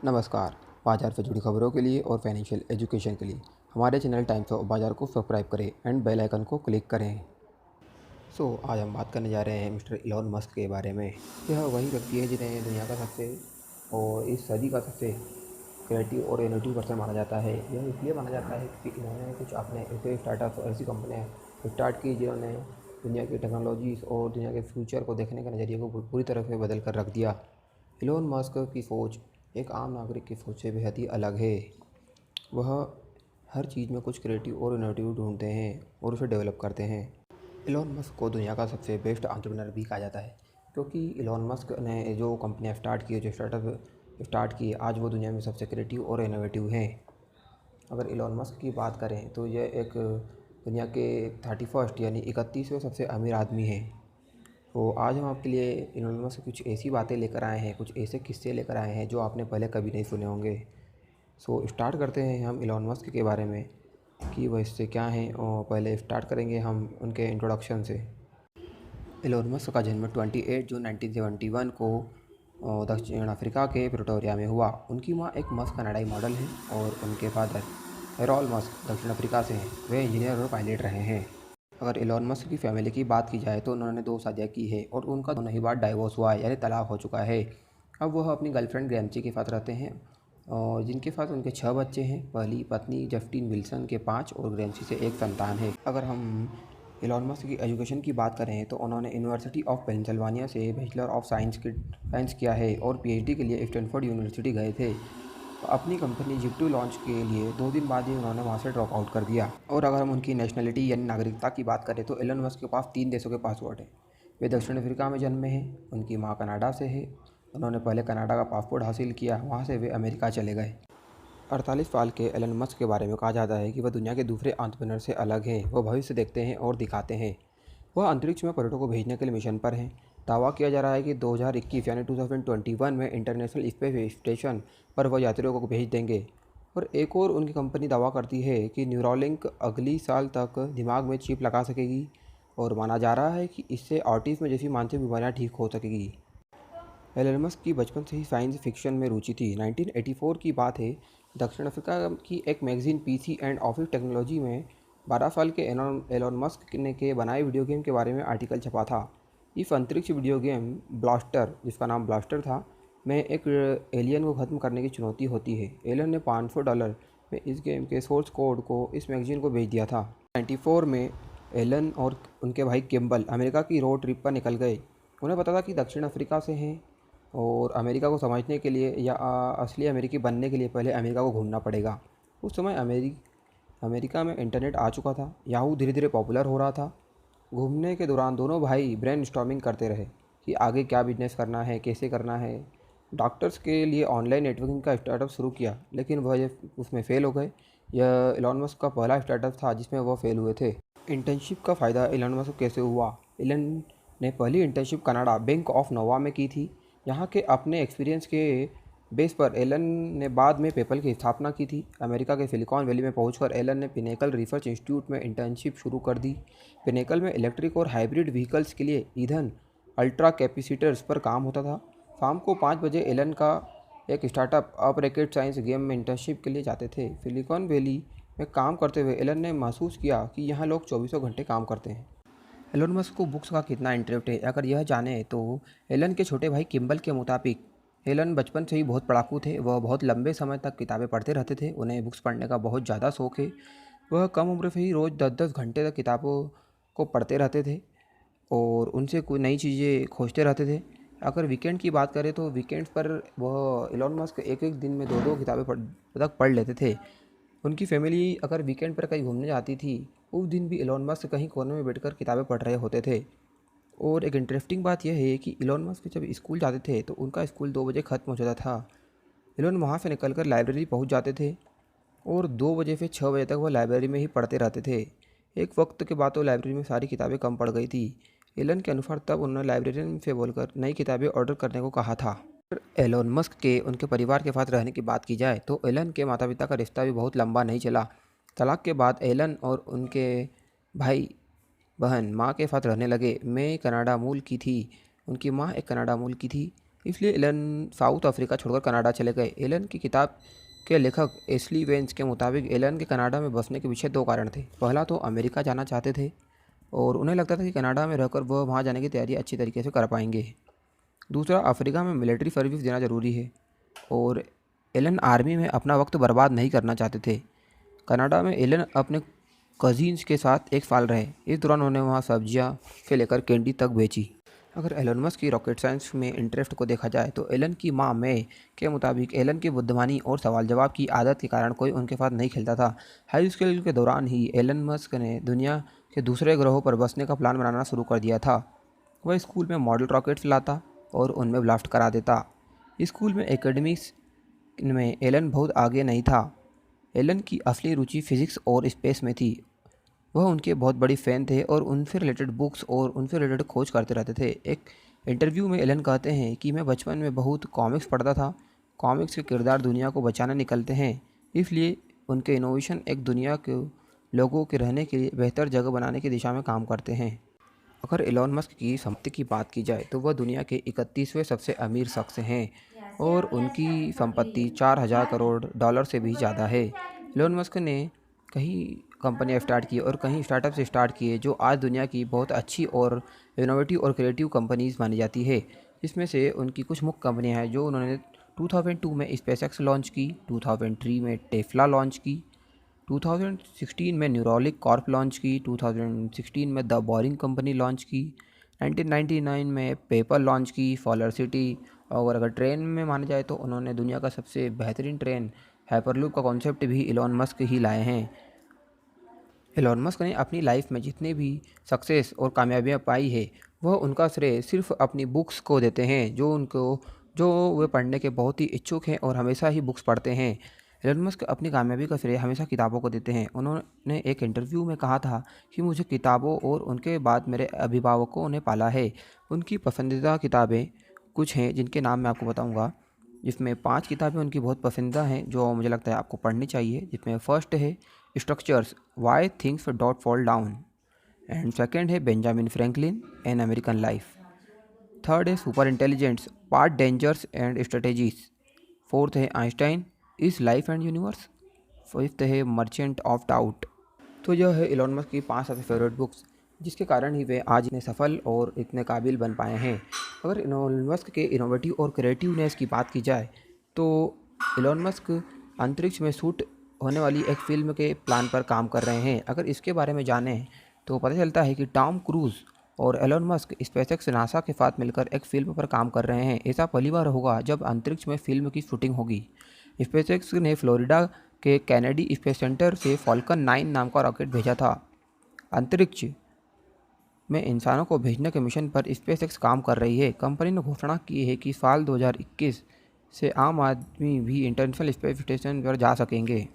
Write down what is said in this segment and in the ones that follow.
नमस्कार। बाजार से जुड़ी खबरों के लिए और फाइनेंशियल एजुकेशन के लिए हमारे चैनल टाइम्स ऑफ बाजार को सब्सक्राइब करें एंड बेल आइकन को क्लिक करें। आज हम बात करने जा रहे हैं मिस्टर इलॉन मस्क के बारे में। यह वही व्यक्ति है जिन्हें दुनिया का सबसे और इस सदी का सबसे क्रिएटिव और इनोवेटिव पर्सन माना जाता है। यह इसलिए माना जाता है क्योंकि इन्होंने कुछ अपने ऐसे स्टार्टअप्स और ऐसी कंपनियाँ स्टार्ट की जिन्होंने दुनिया की टेक्नोलॉजीज़ और दुनिया के फ्यूचर को देखने के नज़रिए को पूरी तरह से बदल कर रख दिया। इलॉन मस्क की सोच एक आम नागरिक की सोच से बेहद ही अलग है। वह हर चीज़ में कुछ क्रिएटिव और इनोवेटिव ढूंढते हैं और उसे डेवलप करते हैं। इलॉन मस्क को दुनिया का सबसे बेस्ट एंटरप्रेन्योर भी कहा जाता है क्योंकि इलॉन मस्क ने जो कंपनियां स्टार्ट की, जो स्टार्टअप स्टार्ट किए, आज वो दुनिया में सबसे क्रिएटिव और इनोवेटिव हैं। अगर इलॉन मस्क की बात करें तो यह एक दुनिया के 31 यानी 31वें सबसे अमीर आदमी है। तो आज हम आपके लिए इलॉन मस्क से कुछ ऐसी बातें लेकर आए हैं, कुछ ऐसे किस्से लेकर आए हैं जो आपने पहले कभी नहीं सुने होंगे। स्टार्ट करते हैं हम इलॉन मस्क के बारे में कि वह इससे क्या हैं, और पहले स्टार्ट करेंगे हम उनके इंट्रोडक्शन से। इलॉन मस्क का जन्म 28 जून 1971 को दक्षिण अफ्रीका के प्रिटोरिया में हुआ। उनकी माँ एक मस्क कनाडाई मॉडल है और उनके फादर हेरोल्ड मस्क दक्षिण अफ्रीका से हैं। वे इंजीनियर और पायलट रहे हैं। अगर इलॉन मस्क की फैमिली की बात की जाए तो उन्होंने 2 शादियाँ की है और उनका दोनों ही बार डाइवोर्स हुआ है, यानी तलाक हो चुका है। अब वह अपनी गर्लफ्रेंड ग्रैम्ची के साथ रहते हैं और जिनके साथ उनके 6 बच्चे हैं। पहली पत्नी जस्टिन विल्सन के 5 और ग्रैम्ची से 1 संतान है। अगर हम इलॉन मस्क की एजुकेशन की बात करें तो उन्होंने यूनिवर्सिटी ऑफ पेंसिल्वानिया से बैचलर ऑफ साइंस किया है और पीएचडी के लिए स्टैनफोर्ड यूनिवर्सिटी गए थे। अपनी कंपनी जिप्टो लॉन्च के लिए 2 दिन बाद ही उन्होंने वहाँ से ड्रॉप आउट कर दिया। और अगर हम उनकी नेशनलिटी यानी नागरिकता की बात करें तो एलन मस्क के पास 3 देशों के पासपोर्ट हैं। वे दक्षिण अफ्रीका में जन्मे हैं, उनकी माँ कनाडा से है। उन्होंने पहले कनाडा का पासपोर्ट हासिल किया, वहाँ से वे अमेरिका चले गए। 48 साल के एलन मस्क के बारे में कहा जाता है कि वह दुनिया के दूसरे एंटरप्रेन्योर से अलग हैं। वह भविष्य देखते हैं और दिखाते हैं। वह अंतरिक्ष में पर्यटकों को भेजने के लिए मिशन पर हैं। दावा किया जा रहा है कि 2021 यानी 2021 में इंटरनेशनल स्पेस स्टेशन पर वह यात्रियों को भेज देंगे। और एक और उनकी कंपनी दावा करती है कि न्यूरोलिंक अगली साल तक दिमाग में चिप लगा सकेगी और माना जा रहा है कि इससे ऑटिज्म जैसी मानसिक बीमारियां ठीक हो सकेगी। एलन मस्क की बचपन से ही साइंस फिक्शन में रुचि थी। 1984 की बात है। दक्षिण अफ्रीका की एक magazine PC and office technology में 12 साल के एलन मस्क ने के बनाए वीडियो गेम के बारे में आर्टिकल छपा था। इस अंतरिक्ष वीडियो गेम ब्लास्टर, जिसका नाम ब्लास्टर था, में एक एलियन को ख़त्म करने की चुनौती होती है। एलन ने $500 में इस गेम के सोर्स कोड को इस मैगजीन को भेज दिया था। 94 में एलन और उनके भाई किम्बल अमेरिका की रोड ट्रिप पर निकल गए। उन्हें पता था कि दक्षिण अफ्रीका से हैं और अमेरिका को समझने के लिए या असली अमेरिकी बनने के लिए पहले अमेरिका को घूमना पड़ेगा। उस समय अमेरिका में इंटरनेट आ चुका था, याहू धीरे धीरे पॉपुलर हो रहा था। घूमने के दौरान दोनों भाई ब्रेनस्टॉर्मिंग करते रहे कि आगे क्या बिजनेस करना है, कैसे करना है। डॉक्टर्स के लिए ऑनलाइन नेटवर्किंग का स्टार्टअप शुरू किया, लेकिन वह उसमें फ़ेल हो गए। यह इलॉन मस्क का पहला स्टार्टअप था जिसमें वह फेल हुए थे। इंटर्नशिप का फ़ायदा इलॉन मस्क को कैसे हुआ? इलन ने पहली इंटर्नशिप कनाडा बैंक ऑफ नोवा में की थी। यहाँ के अपने एक्सपीरियंस के बेस पर एलन ने बाद में पेपल की स्थापना की थी। अमेरिका के सिलिकॉन वैली में पहुंचकर एलन ने पिनेकल रिसर्च इंस्टीट्यूट में इंटर्नशिप शुरू कर दी। पिनेकल में इलेक्ट्रिक और हाइब्रिड व्हीकल्स के लिए ईंधन अल्ट्रा कैपेसिटर्स पर काम होता था। शाम को 5 बजे एलन का एक startup up rocket science game में इंटर्नशिप के लिए जाते थे। सिलिकॉन वैली में काम करते हुए एलन ने महसूस किया कि यहाँ लोग 24 घंटे काम करते हैं। एलन मस्क को बुक्स का कितना इंटरेस्ट है, अगर यह जाने तो एलन के छोटे भाई किम्बल के मुताबिक एलन बचपन से ही बहुत पढ़ाकू थे। वह बहुत लंबे समय तक किताबें पढ़ते रहते थे। उन्हें बुक्स पढ़ने का बहुत ज़्यादा शौक़ है। वह कम उम्र से ही रोज़ 10-10 घंटे तक किताबों को पढ़ते रहते थे और उनसे कोई नई चीज़ें खोजते रहते थे। अगर वीकेंड की बात करें तो वीकेंड्स पर वह एलन मस्क एक एक दिन में 2-2 किताबें पढ़ लेते थे। उनकी फैमिली अगर वीकेंड पर कहीं घूमने जाती थी, उस दिन भी एलन मस्क कहीं कोने में बैठकर किताबें पढ़ रहे होते थे। और एक इंटरेस्टिंग बात यह है कि एलन मस्क जब स्कूल जाते थे तो उनका स्कूल 2 बजे ख़त्म हो जाता था। एलन वहाँ से निकलकर लाइब्रेरी पहुँच जाते थे और 2 बजे से 6 बजे तक वह लाइब्रेरी में ही पढ़ते रहते थे। एक वक्त के बाद तो लाइब्रेरी में सारी किताबें कम पड़ गई थी। एलन के अनुसार तब उन्होंने लाइब्रेरियन से बोलकर नई किताबें ऑर्डर करने को कहा था। एलन मस्क के उनके परिवार के साथ रहने की बात की जाए तो एलन के माता पिता का रिश्ता भी बहुत लंबा नहीं चला। तलाक के बाद एलन और उनके भाई बहन माँ के साथ रहने लगे। मैं कनाडा मूल की थी, उनकी माँ एक कनाडा मूल की थी। इसलिए एलन साउथ अफ्रीका छोड़कर कनाडा चले गए। एलन की किताब के लेखक एशली वेंस के मुताबिक एलन के कनाडा में बसने के पीछे दो कारण थे। पहला तो अमेरिका जाना चाहते थे और उन्हें लगता था कि कनाडा में रहकर वह वहाँ जाने की तैयारी अच्छी तरीके से कर पाएंगे। दूसरा, अफ्रीका में मिलिट्री सर्विस देना ज़रूरी है और एलन आर्मी में अपना वक्त बर्बाद नहीं करना चाहते थे। कनाडा में एलन अपने कज़िन्स के साथ 1 साल रहे। इस दौरान उन्होंने वहाँ सब्जियाँ से लेकर कैंडी तक बेची। अगर एलन मस्क की रॉकेट साइंस में इंटरेस्ट को देखा जाए तो एलन की मां मे के मुताबिक एलन की बुद्धिमानी और सवाल जवाब की आदत के कारण कोई उनके साथ नहीं खेलता था। हाई स्कूल के दौरान ही एलन मस्क ने दुनिया के दूसरे ग्रहों पर बसने का प्लान बनाना शुरू कर दिया था। वह स्कूल में मॉडल रॉकेट्स लाता और उनमें ब्लास्ट करा देता। स्कूल में एकेडमिक्स में एलन बहुत आगे नहीं था। एलन की असली रुचि फिजिक्स और स्पेस में थी। वह उनके बहुत बड़ी फ़ैन थे और उनसे रिलेटेड बुक्स और उनसे रिलेटेड खोज करते रहते थे। एक इंटरव्यू में एलन कहते हैं कि मैं बचपन में बहुत कॉमिक्स पढ़ता था। कॉमिक्स के किरदार दुनिया को बचाने निकलते हैं, इसलिए उनके इनोवेशन एक दुनिया के लोगों के रहने के लिए बेहतर जगह बनाने की दिशा में काम करते हैं। अगर एलन मस्क की संपत्ति की बात की जाए तो वह दुनिया के 31वें सबसे अमीर शख्स हैं और उनकी संपत्ति $4000 करोड़ से भी ज़्यादा है। एलन मस्क ने कई कंपनियां स्टार्ट की और कहीं स्टार्टअप्स स्टार्ट किए जो आज दुनिया की बहुत अच्छी और इनोवेटिव और क्रिएटिव कंपनीज मानी जाती है। इसमें से उनकी कुछ मुख्य कंपनियां हैं जो उन्होंने 2002 में स्पेसएक्स लॉन्च की, 2003 में टेस्ला लॉन्च की, 2016 में न्यूरोलिंक कॉर्प लॉन्च की, 2016 में द बोरिंग कंपनी लॉन्च की, 1999 में पेपर लॉन्च की, सोलरसिटी। और अगर ट्रेन में माना जाए तो उन्होंने दुनिया का सबसे बेहतरीन ट्रेन हाइपरलूप का कॉन्सेप्ट भी एलन मस्क ही लाए हैं। एलन मस्क ने अपनी लाइफ में जितने भी सक्सेस और कामयाबियाँ पाई है वह उनका श्रेय सिर्फ अपनी बुक्स को देते हैं जो वे पढ़ने के बहुत ही इच्छुक हैं और हमेशा ही बुक्स पढ़ते हैं। एलन मस्क अपनी कामयाबी का श्रेय हमेशा किताबों को देते हैं। उन्होंने एक इंटरव्यू में कहा था कि मुझे किताबों और उनके बाद मेरे अभिभावकों ने पाला है। उनकी पसंदीदा किताबें कुछ हैं जिनके नाम मैं आपको बताऊँगा, जिसमें 5 किताबें उनकी बहुत पसंदीदा हैं जो मुझे लगता है आपको पढ़नी चाहिए। जिसमें फर्स्ट है स्ट्रक्चर्स वाई थिंग्स डॉट फॉल डाउन एंड सेकंड है Benjamin Franklin an American life, third है super intelligence part dangers and strategies, fourth है Einstein is life and universe, fifth है मर्चेंट ऑफ डाउट। तो यह है एलन मस्क की 5 सबसे फेवरेट बुक्स जिसके कारण ही वे आज इतने सफल और इतने काबिल बन पाए हैं। अगर एलन मस्क के इनोवेटिव और क्रिएटिवनेस की बात की जाए तो एलन मस्क अंतरिक्ष में शूट होने वाली एक फ़िल्म के प्लान पर काम कर रहे हैं। अगर इसके बारे में जानें तो पता चलता है कि टॉम क्रूज़ और एलन मस्क स्पेसएक्स नासा के साथ मिलकर एक फ़िल्म पर काम कर रहे हैं। ऐसा पहली बार होगा जब अंतरिक्ष में फ़िल्म की शूटिंग होगी। स्पेसएक्स ने फ्लोरिडा के कैनेडी स्पेस सेंटर से फॉल्कन 9 नाम का रॉकेट भेजा था। अंतरिक्ष में इंसानों को भेजने के मिशन पर स्पेसएक्स काम कर रही है। कंपनी ने घोषणा की है कि साल 2021 से आम आदमी भी इंटरनेशनल स्पेस स्टेशन पर जा सकेंगे।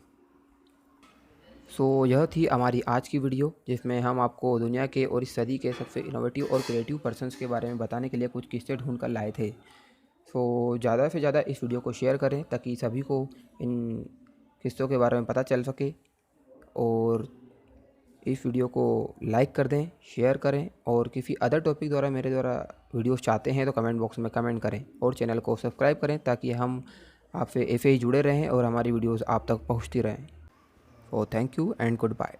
यह थी हमारी आज की वीडियो जिसमें हम आपको दुनिया के और इस सदी के सबसे इनोवेटिव और क्रिएटिव पर्सन्स के बारे में बताने के लिए कुछ किस्से ढूंढ कर लाए थे। ज़्यादा से ज़्यादा इस वीडियो को शेयर करें ताकि सभी को इन किस्सों के बारे में पता चल सके, और इस वीडियो को लाइक कर दें, शेयर करें, और किसी अदर टॉपिक द्वारा मेरे द्वारा वीडियोस चाहते हैं तो कमेंट बॉक्स में कमेंट करें और चैनल को सब्सक्राइब करें ताकि हम आपसे ऐसे ही जुड़े रहें और हमारी वीडियोस आप तक पहुंचती रहें। Thank you and good bye.